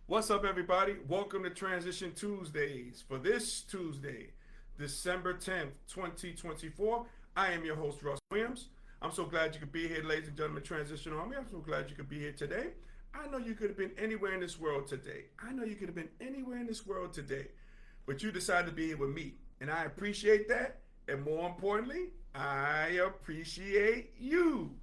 What's up, everybody? Welcome to Transition Tuesdays. For this Tuesday, December 10th, 2024, I am your host, Russ Williams. I'm so glad you could be here, ladies and gentlemen, Transition Army. I'm so glad you could be here today. I know you could have been anywhere in this world today. I know you could have been anywhere in this world today, but you decided to be here with me. And I appreciate that. And more importantly, I appreciate you.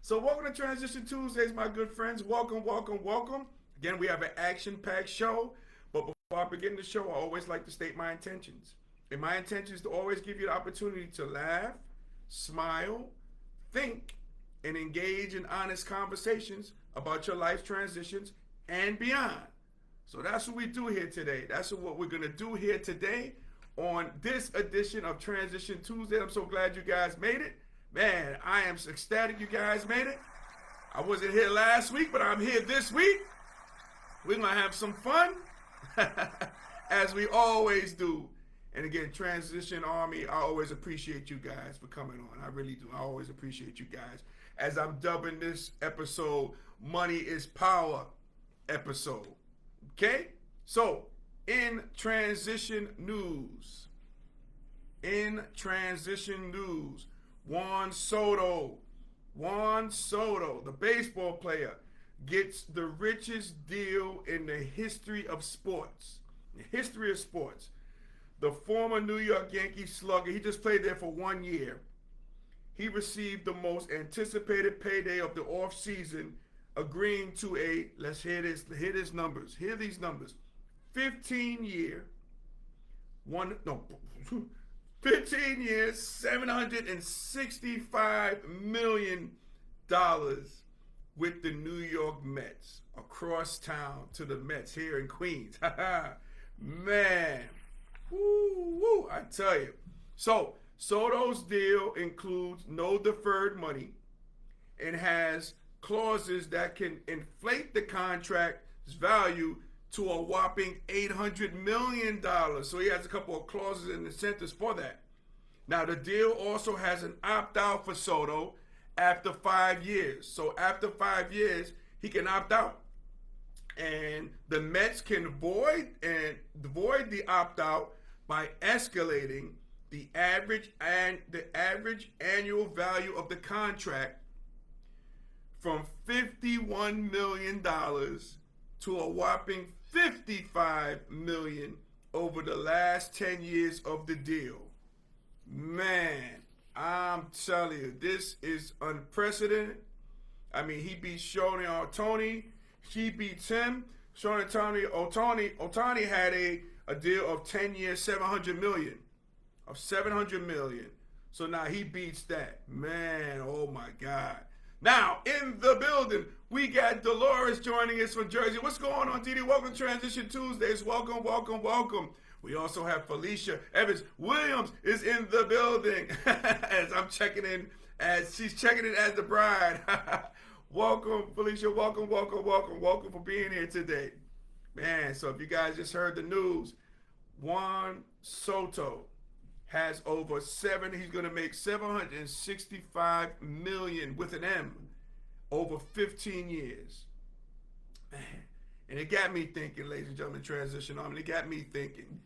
So welcome to Transition Tuesdays, my good friends. Welcome, welcome, welcome. Again, we have an action-packed show, but before I begin the show, I always like to state my intentions. And my intention is to always give you the opportunity to laugh, smile, think, and engage in honest conversations about your life transitions and beyond. So that's what we do here today. That's what we're going to do here today on this edition of Transition Tuesday. I'm so glad you guys made it. Man, I am ecstatic you guys made it. I wasn't here last week, but I'm here this week. We're going to have some fun, as we always do. And again, Transition Army, I always appreciate you guys for coming on. I really do. I always appreciate you guys. As I'm dubbing this episode, Money is Power episode. Okay? So, in transition news, Juan Soto, the baseball player, gets the richest deal in the history of sports. The former New York Yankees slugger, he just played there for 1 year. He received the most anticipated payday of the offseason, agreeing to a, let's hear this, hear these numbers, 15 year, 765 million dollars with the New York Mets. Across town to the Mets here in Queens. Man, woo, I tell you. So Soto's deal includes no deferred money and has clauses that can inflate the contract's value to a whopping $800 million. So he has a couple of clauses and incentives for that. Now, the deal also has an opt-out for Soto after 5 years. So after 5 years, he can opt out. And the Mets can void the opt-out by escalating the average annual value of the contract from $51 million to a whopping $55 million over the last 10 years of the deal. Man, I'm telling you, this is unprecedented. I mean, he beats Shohei Ohtani. She beats him. Shohei Ohtani had a deal of 10 years, $700 million. So now he beats that. Man, oh my God. Now, in the building, we got Dolores joining us from Jersey. What's going on, Didi? Welcome to Transition Tuesdays. Welcome. We also have Felicia Evans Williams is in the building as I'm checking in, as she's checking in as the bride. Welcome, Felicia. Welcome for being here today. Man, so if you guys just heard the news, Juan Soto has he's going to make $765 million with an M over 15 years. Man, and it got me thinking, ladies and gentlemen, Transition Army, it got me thinking,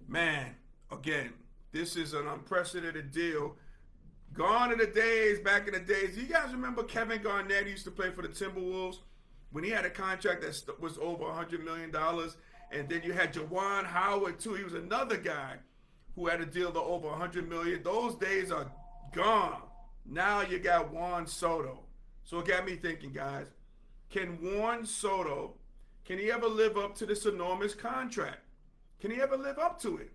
man, again, this is an unprecedented deal. Gone are the days, back in the days. You guys remember Kevin Garnett used to play for the Timberwolves when he had a contract that was over $100 million? And then you had Juwan Howard, too. He was another guy who had a deal of over $100 million. Those days are gone. Now you got Juan Soto. So it got me thinking, guys, can Juan Soto, can he ever live up to this enormous contract? Can he ever live up to it?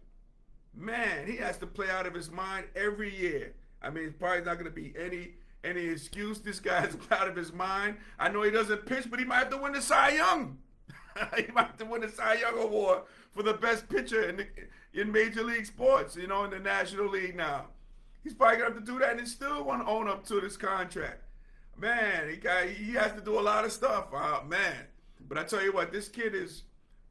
Man, he has to play out of his mind every year. I mean, it's probably not going to be any excuse. This guy's out of his mind. I know he doesn't pitch, but he might have to win the Cy Young. He might have to win the Cy Young Award for the best pitcher in Major League Sports, in the National League now. He's probably going to have to do that and still want to own up to this contract. Man, he has to do a lot of stuff. Man. But I tell you what, this kid is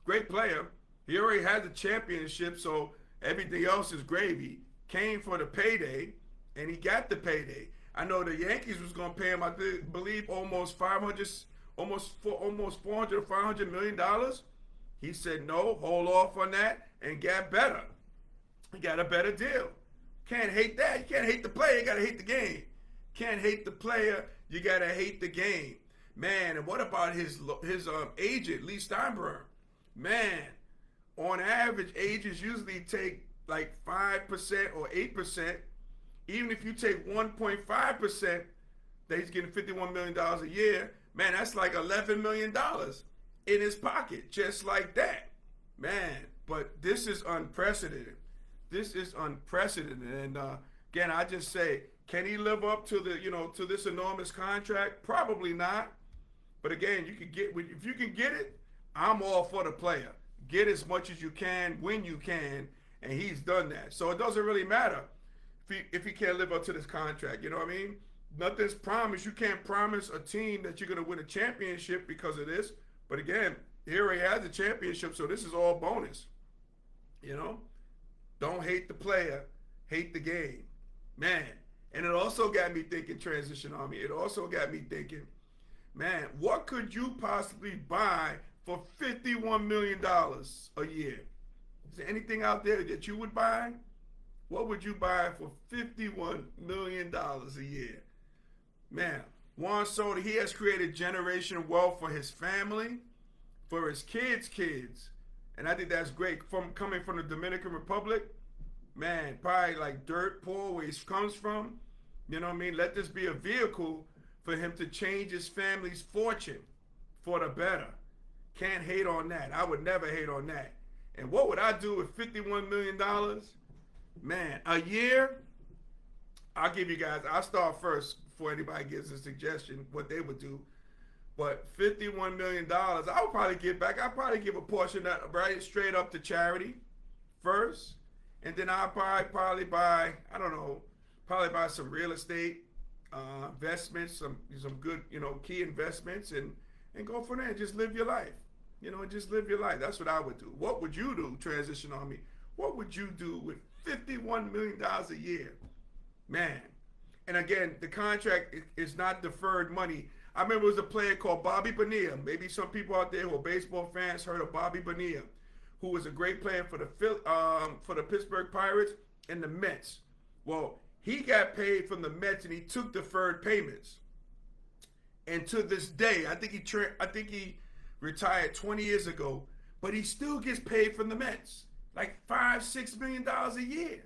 a great player. He already has a championship, so everything else is gravy. Came for the payday, and he got the payday. I know the Yankees was going to pay him, I believe, almost $400 or $500 million. He said, no, hold off on that and get better. He got a better deal. Can't hate that. You can't hate the player. You got to hate the game. Can't hate the player. You got to hate the game. Man, and what about his agent, Lee Steinberg? Man, on average, agents usually take like 5% or 8%. Even if you take 1.5%, that he's getting $51 million a year, man, that's like $11 million in his pocket, just like that. Man, but this is unprecedented. This is unprecedented. And again, I just say, can he live up to to this enormous contract? Probably not. But again, if you can get it, I'm all for the player. Get as much as you can when you can, and he's done that. So it doesn't really matter if he can't live up to this contract. You know what I mean? Nothing's promised. You can't promise a team that you're going to win a championship because of this. But again, here he has a championship, so this is all bonus. Don't hate the player, hate the game. Man, and it also got me thinking, Transition Army, it also got me thinking, man, what could you possibly buy for $51 million a year? Is there anything out there that you would buy? What would you buy for $51 million a year? Man, Juan Soto, he has created generational wealth for his family, for his kids' kids. And I think that's great. Coming from the Dominican Republic, man, probably like dirt poor where he comes from. You know what I mean? Let this be a vehicle for him to change his family's fortune for the better. Can't hate on that. I would never hate on that. And what would I do with $51 million? Man, a year? I'll give you guys, I'll start first before anybody gives a suggestion what they would do. But $51 million, I would probably give back. I'd probably give a portion of that right straight up to charity first. And then I'll probably buy, I don't know, probably buy some real estate investments, some good, key investments, and go from there and just live your life. Just live your life. That's what I would do. What would you do, Transition Army? What would you do with $51 million a year? Man. And again, the contract is not deferred money. I remember there was a player called Bobby Bonilla. Maybe some people out there who are baseball fans heard of Bobby Bonilla, who was a great player for the Pittsburgh Pirates and the Mets. Well, he got paid from the Mets and he took deferred payments. And to this day, I think he retired 20 years ago, but he still gets paid from the Mets, like $5-6 million a year,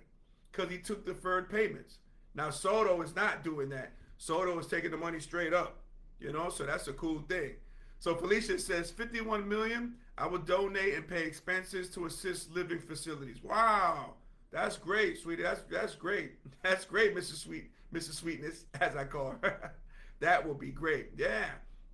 because he took deferred payments. Now Soto is not doing that. Soto is taking the money straight up, so that's a cool thing. So Felicia says, $51 million, I would donate and pay expenses to assist living facilities. Wow, that's great, sweetie. That's great. That's great, Mrs. Sweetness, as I call her. That would be great. Yeah,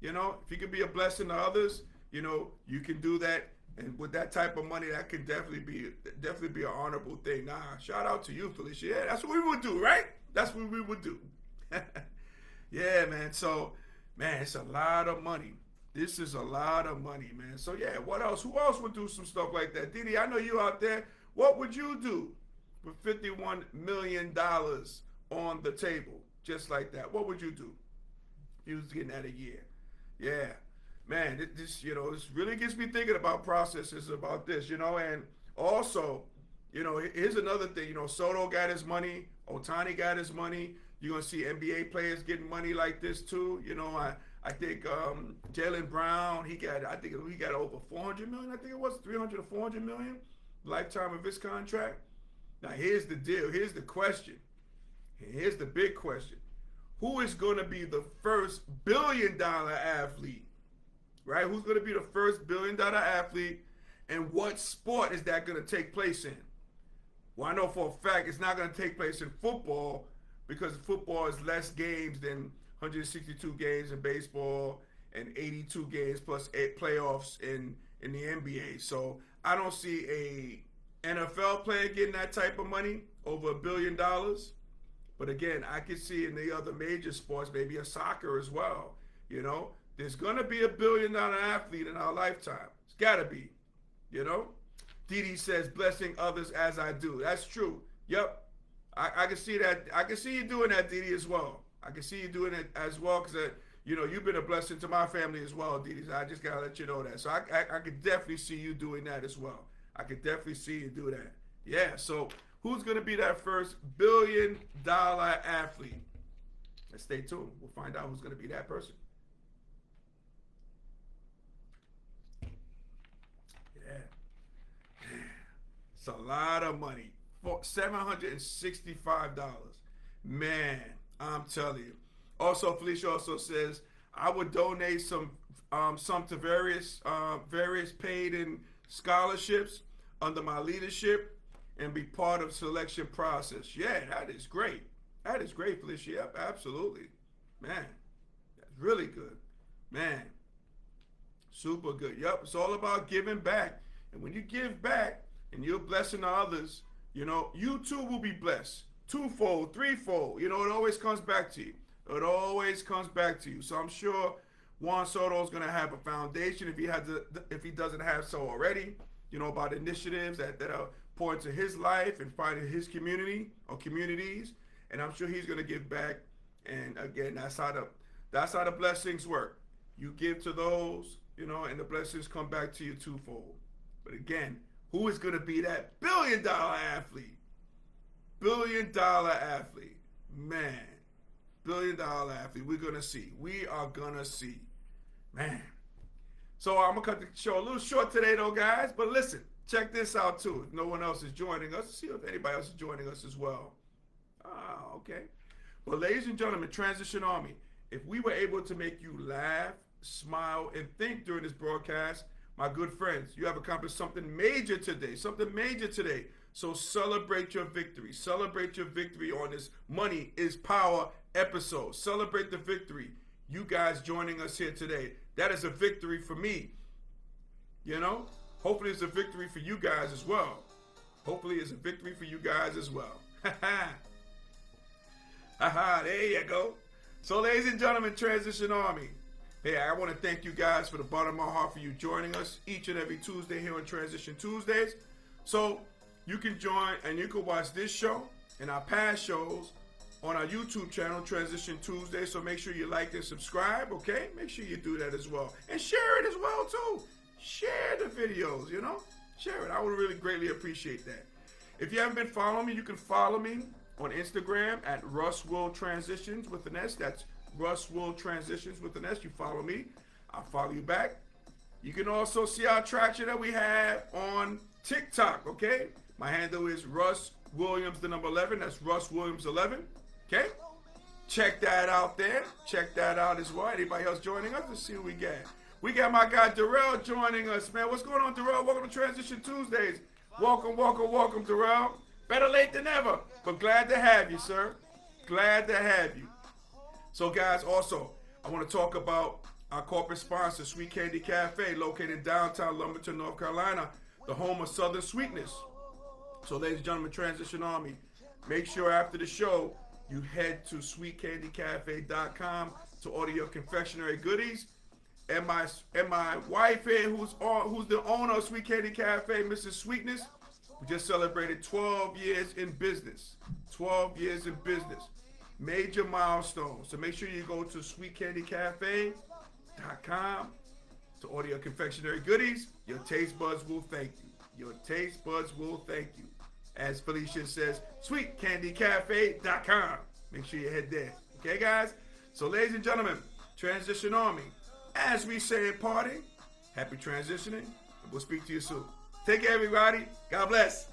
if you can be a blessing to others, you can do that. And with that type of money, that could definitely be an honorable thing. Nah, shout out to you, Felicia. Yeah, that's what we would do, right? That's what we would do. Yeah, man. So, man, it's a lot of money. This is a lot of money, man. So, yeah, what else? Who else would do some stuff like that? Didi, I know you out there. What would you do with $51 million on the table? Just like that. What would you do if you was getting that a year? Yeah. Man, this really gets me thinking about processes about this, and also, here's another thing, Soto got his money, Ohtani got his money. You're going to see NBA players getting money like this too. I think Jaylen Brown, he got over $400 million. I think it was 300 or 400 million lifetime of his contract. Now, here's the deal. Here's the question. Here's the big question. Who is going to be the first billion-dollar athlete? Right? Who's going to be the first billion-dollar athlete, and what sport is that going to take place in? Well, I know for a fact it's not going to take place in football, because football is less games than 162 games in baseball and 82 games plus 8 playoffs in the NBA. So I don't see a NFL player getting that type of money, over $1 billion. But again, I can see in the other major sports, maybe a soccer as well, There's going to be $1 billion athlete in our lifetime. It's got to be, Didi says, blessing others as I do. That's true. Yep. I can see that. I can see you doing that, Didi, as well. I can see you doing it as well, because you know, you've been a blessing to my family as well, Didi. I just gotta let you know that. So I could definitely see you doing that as well. I could definitely see you do that. Yeah. So who's gonna be that first $1 billion athlete? Let's stay tuned. We'll find out who's gonna be that person. Yeah. It's a lot of money. For $765. Man, I'm telling you. Also, Felicia also says, I would donate some to various paid and scholarships under my leadership and be part of selection process. Yeah, that is great. That is great, Felicia. Yep, absolutely. Man, that's really good. Man, super good. Yep, it's all about giving back. And when you give back and you're blessing others, you know, you too will be blessed. Twofold, threefold. You know, it always comes back to you. It always comes back to you. So I'm sure Juan Soto is going to have a foundation if he doesn't have so already, you know, about initiatives that are pour into his life and finding his community or communities. And I'm sure he's going to give back. And again, that's how the blessings work. You give to those, you know, and the blessings come back to you twofold. But again, who is going to be that $1 billion athlete? $1 billion athlete. Man, $1 billion athlete. We're going to see. We are going to see. Man. So I'm going to cut the show a little short today, though, guys. But listen, check this out, too. If no one else is joining us, see if anybody else is joining us as well. Okay. Well, ladies and gentlemen, Transition Army, if we were able to make you laugh, smile, and think during this broadcast, my good friends, you have accomplished something major today. Something major today. So celebrate your victory. Celebrate your victory on this Money is Power episode. Celebrate the victory. You guys joining us here today. That is a victory for me. You know? Hopefully it's a victory for you guys as well. Hopefully it's a victory for you guys as well. There you go. So ladies and gentlemen, Transition Army. Hey, I want to thank you guys for the bottom of my heart for you joining us each and every Tuesday here on Transition Tuesdays. So you can join and you can watch this show and our past shows on our YouTube channel, Transition Tuesday. So make sure you like and subscribe, okay? Make sure you do that as well. And share it as well, too. Share the videos, you know? Share it. I would really greatly appreciate that. If you haven't been following me, you can follow me on Instagram at Russ Will Transitions with an S. That's Russ Will Transitions with an S. You follow me, I'll follow you back. You can also see our traction that we have on TikTok, okay? My handle is Russ Williams, the number 11. That's Russ Williams 11, okay? Check that out there. Check that out as well. Anybody else joining us? Let's see what we got. We got my guy Darrell joining us, man. What's going on, Darrell? Welcome to Transition Tuesdays. Welcome, welcome, welcome, Darrell. Better late than never, but glad to have you, sir. Glad to have you. So, guys, also, I want to talk about our corporate sponsor, Sweet Candy Cafe, located in downtown Lumberton, North Carolina, the home of Southern Sweetness. So, ladies and gentlemen, Transition Army, make sure after the show, you head to sweetcandycafe.com to order your confectionery goodies. And my wife here, who's the owner of Sweet Candy Cafe, Mrs. Sweetness, we just celebrated 12 years in business. 12 years in business. Major milestone. So make sure you go to sweetcandycafe.com to order your confectionery goodies. Your taste buds will thank you. Your taste buds will thank you. As Felicia says, sweetcandycafe.com. Make sure you head there. Okay, guys? So, ladies and gentlemen, Transition Army, as we say in party, happy transitioning, and we'll speak to you soon. Take care, everybody. God bless.